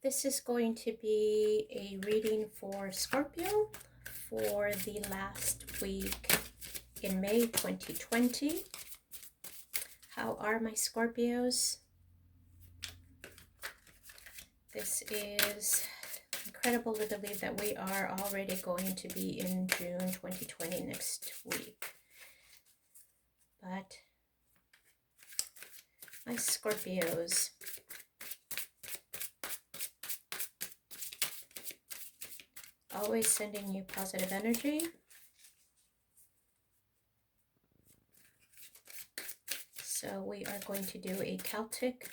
This is going to be a reading for Scorpio for the last week in May 2020. How are my Scorpios? This is incredible to believe that we are already going to be in June 2020 next week. But my Scorpios, always sending you positive energy. So we are going to do a Celtic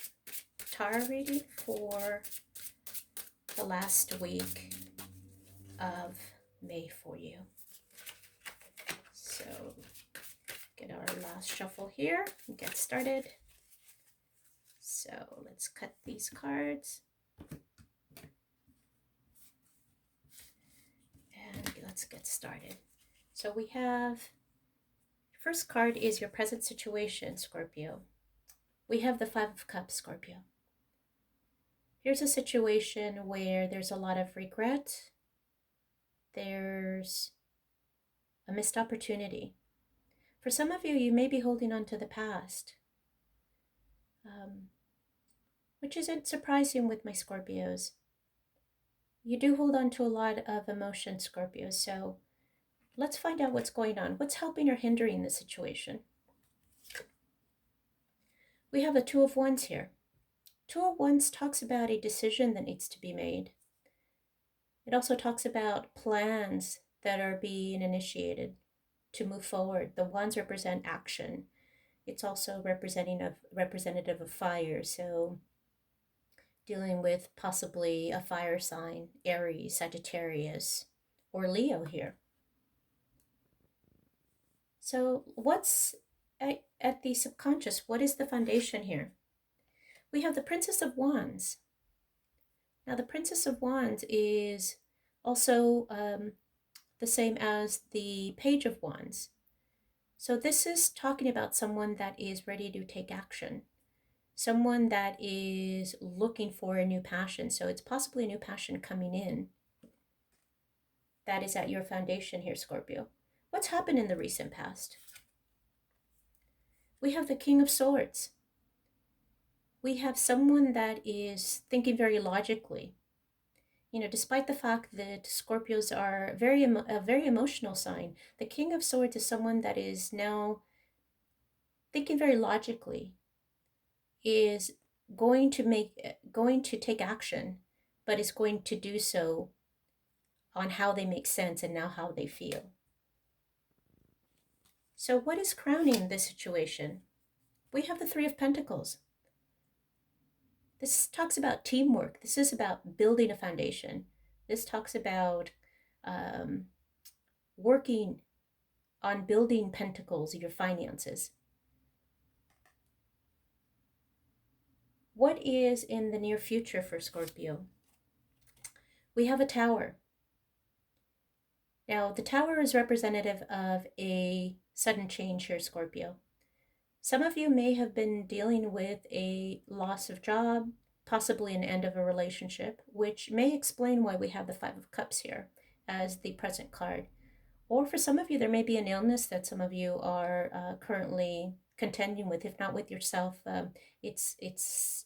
tarot reading for the last week of May for you. So get our last shuffle here and get started. So let's cut these cards. And let's get started. So we have, first card is your present situation, Scorpio. We have the Five of Cups, Scorpio. Here's a situation where there's a lot of regret. There's a missed opportunity. For some of you, you may be holding on to the past, which isn't surprising with my Scorpios. You do hold on to a lot of emotion, Scorpio, so let's find out what's going on. What's helping or hindering the situation? We have the Two of Wands here. Two of Wands talks about a decision that needs to be made. It also talks about plans that are being initiated to move forward. The Wands represent action. It's also representative of fire, so dealing with possibly a fire sign, Aries, Sagittarius, or Leo here. So what's at the subconscious? What is the foundation here? We have the Princess of Wands. Now the Princess of Wands is also the same as the Page of Wands. So this is talking about someone that is ready to take action. Someone that is looking for a new passion. So it's possibly a new passion coming in. That is at your foundation here, Scorpio. What's happened in the recent past? We have the King of Swords. We have someone that is thinking very logically. You know, despite the fact that Scorpios are a very emotional sign, the King of Swords is someone that is now thinking very logically, is going to take action, but is going to do so on how they make sense and now how they feel. So what is crowning this situation? We have the Three of Pentacles. This talks about teamwork. This is about building a foundation. This talks about working on building pentacles, your finances. What is in the near future for Scorpio? We have a Tower. Now, the Tower is representative of a sudden change here, Scorpio. Some of you may have been dealing with a loss of job, possibly an end of a relationship, which may explain why we have the Five of Cups here as the present card. Or for some of you, there may be an illness that some of you are currently contending with, if not with yourself. It's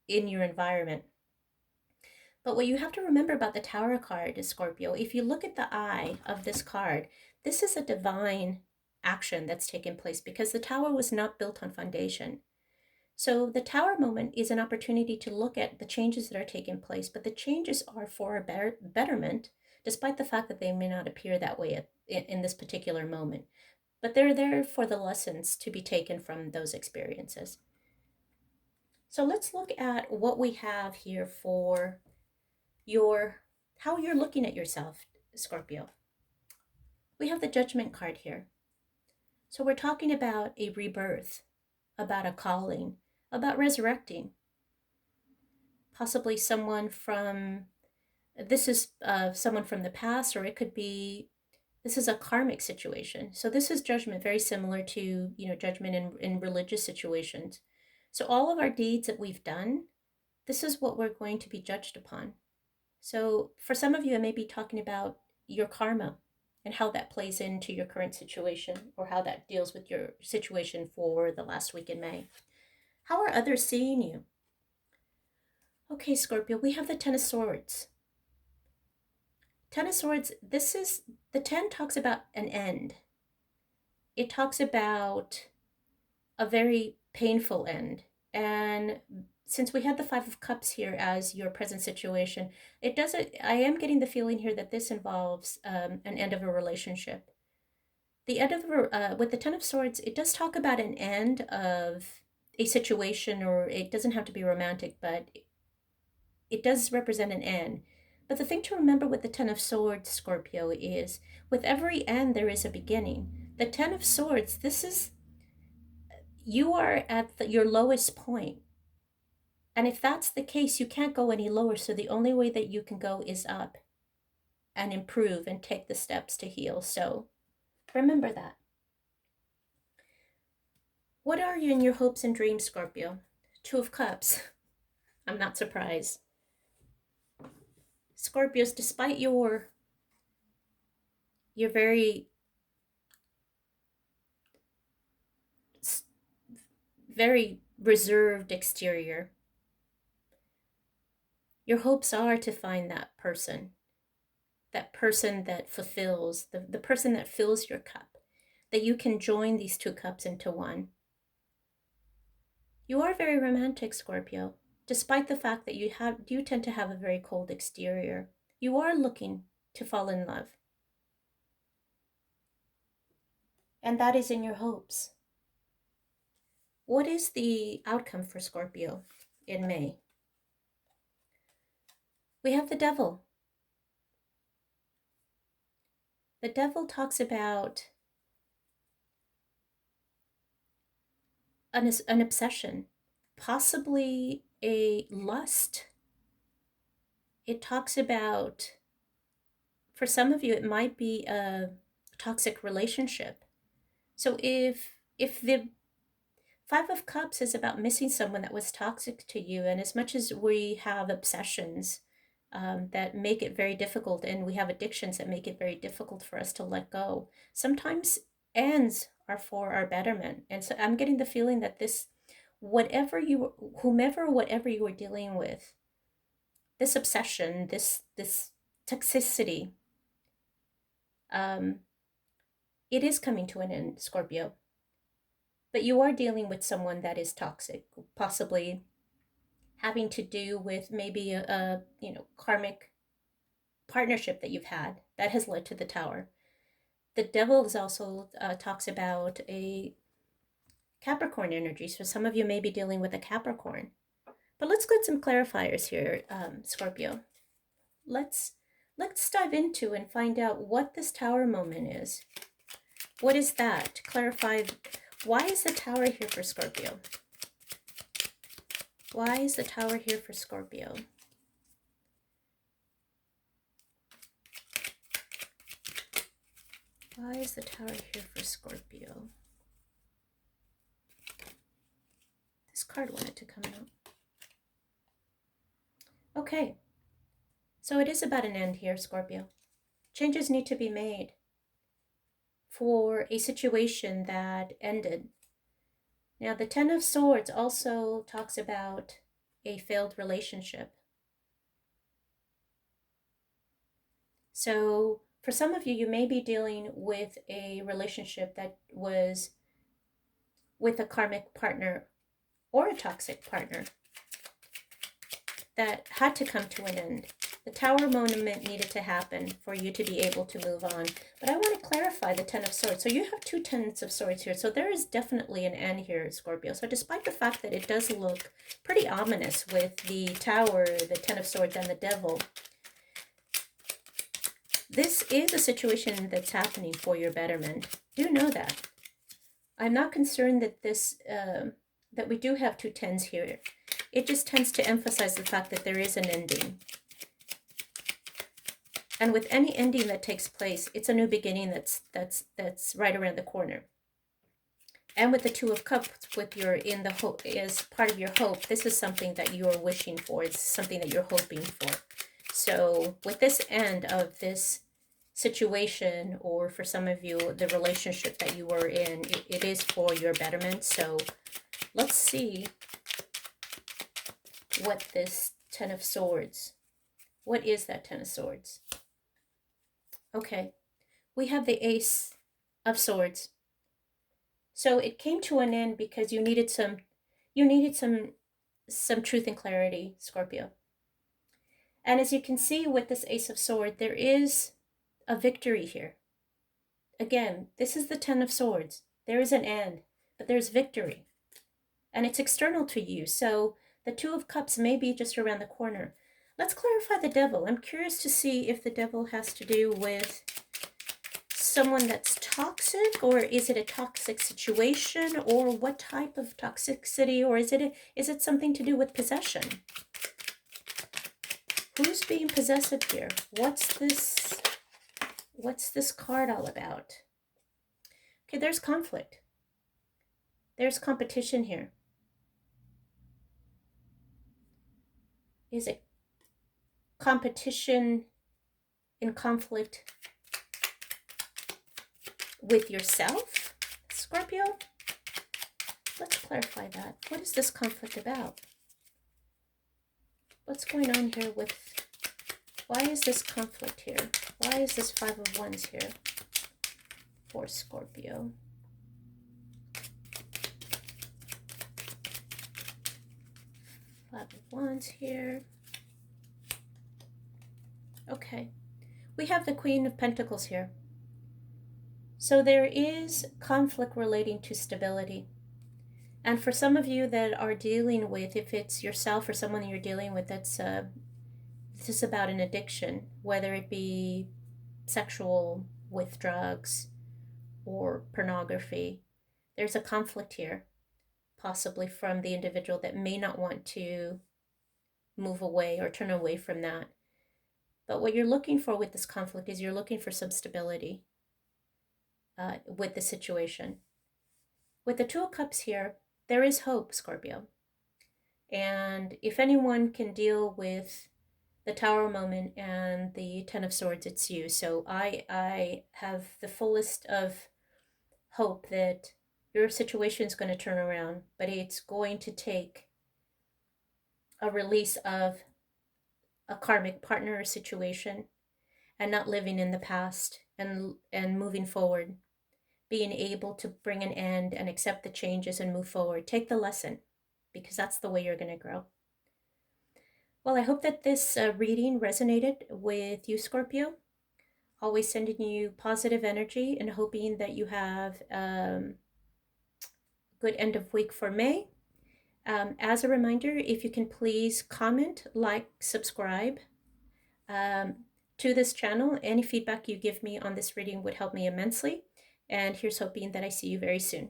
in your environment. But what you have to remember about the Tower card is, Scorpio, if you look at the eye of this card, this is a divine action that's taken place because the Tower was not built on foundation. So the Tower moment is an opportunity to look at the changes that are taking place, but the changes are for a betterment, despite the fact that they may not appear that way in this particular moment. But they're there for the lessons to be taken from those experiences. So let's look at what we have here for how you're looking at yourself, Scorpio. We have the Judgment card here. So we're talking about a rebirth, about a calling, about resurrecting. Possibly someone from, this is someone from the past, or it could be, this is a karmic situation. So this is judgment, very similar to, judgment in religious situations. So all of our deeds that we've done, this is what we're going to be judged upon. So for some of you, I may be talking about your karma and how that plays into your current situation, or how that deals with your situation for the last week in May. How are others seeing you? Okay, Scorpio, we have the Ten of Swords. Ten of Swords, this is, the 10 talks about an end. It talks about a very painful end. And since we had the Five of Cups here as your present situation, it doesn't, I am getting the feeling here that this involves an end of a relationship. The end of, with the Ten of Swords, it does talk about an end of a situation, or it doesn't have to be romantic, but it does represent an end. But the thing to remember with the Ten of Swords, Scorpio, is with every end there is a beginning. The Ten of Swords, this is, you are at your lowest point. And if that's the case, you can't go any lower. So the only way that you can go is up and improve and take the steps to heal. So remember that. What are you in your hopes and dreams, Scorpio? Two of Cups. I'm not surprised. Scorpios, despite your very reserved exterior, your hopes are to find that person that fulfills, the person that fills your cup, that you can join these two cups into one. You are very romantic, Scorpio, despite the fact that you tend to have a very cold exterior. You are looking to fall in love. And that is in your hopes. What is the outcome for Scorpio in May? We have the Devil. The Devil talks about an obsession, possibly a lust. It talks about, for some of you, it might be a toxic relationship. So if the Five of Cups is about missing someone that was toxic to you, and as much as we have obsessions that make it very difficult, and we have addictions that make it very difficult for us to let go, sometimes ends are for our betterment. And so I'm getting the feeling that this, whatever you were dealing with, this obsession, this toxicity, it is coming to an end, Scorpio. But you are dealing with someone that is toxic, possibly having to do with maybe a karmic partnership that you've had that has led to the Tower. The Devil is also talks about a Capricorn energy, so some of you may be dealing with a Capricorn. But let's get some clarifiers here, Scorpio. Let's dive into and find out what this Tower moment is. What is that? To clarify, why is the Tower here for Scorpio? Why is the Tower here for Scorpio? Why is the Tower here for Scorpio? This card wanted to come out. Okay. So it is about an end here, Scorpio. Changes need to be made for a situation that ended. Now, the Ten of Swords also talks about a failed relationship. So for some of you, you may be dealing with a relationship that was with a karmic partner or a toxic partner that had to come to an end. The Tower moment needed to happen for you to be able to move on. But I want to clarify the Ten of Swords. So you have two Tens of Swords here. So there is definitely an end here, Scorpio. So despite the fact that it does look pretty ominous with the Tower, the Ten of Swords, and the Devil, this is a situation that's happening for your betterment. Do know that. I'm not concerned that this, that we do have two tens here. It just tends to emphasize the fact that there is an ending. And with any ending that takes place, it's a new beginning that's right around the corner. And with the Two of Cups, with your in the hope is part of your hope. This is something that you're wishing for. It's something that you're hoping for. So with this end of this situation, or for some of you, the relationship that you were in, it is for your betterment. So let's see what this Ten of Swords, what is that Ten of Swords? Okay, we have the Ace of Swords. So it came to an end because you needed some truth and clarity, Scorpio. And as you can see with this Ace of Swords, there is a victory here. Again, this is the Ten of Swords. There is an end, but there's victory. And it's external to you. So the Two of Cups may be just around the corner. Let's clarify the Devil. I'm curious to see if the Devil has to do with someone that's toxic, or is it a toxic situation, or what type of toxicity, or is it something to do with possession? Who's being possessive here? What's this card all about? Okay, there's conflict. There's competition here. Is it competition in conflict with yourself, Scorpio? Let's clarify that. What is this conflict about? What's going on here with, why is this conflict here? Why is this Five of Wands here for Scorpio? Five of Wands here. Okay. We have the Queen of Pentacles here. So there is conflict relating to stability. And for some of you that are dealing with, if it's yourself or someone you're dealing with, that's this is about an addiction, whether it be sexual, with drugs, or pornography. There's a conflict here, possibly from the individual that may not want to move away or turn away from that. But what you're looking for with this conflict is you're looking for some stability with the situation. With the Two of Cups here, there is hope, Scorpio. And if anyone can deal with the Tower moment and the Ten of Swords, it's you. So I have the fullest of hope that your situation is going to turn around, but it's going to take a release of a karmic partner situation and not living in the past, and moving forward, being able to bring an end and accept the changes and move forward. Take the lesson, because that's the way you're going to grow. Well, I hope that this reading resonated with you, Scorpio. Always sending you positive energy and hoping that you have good end of week for May. As a reminder, if you can please comment, like, subscribe to this channel. Any feedback you give me on this reading would help me immensely. And here's hoping that I see you very soon.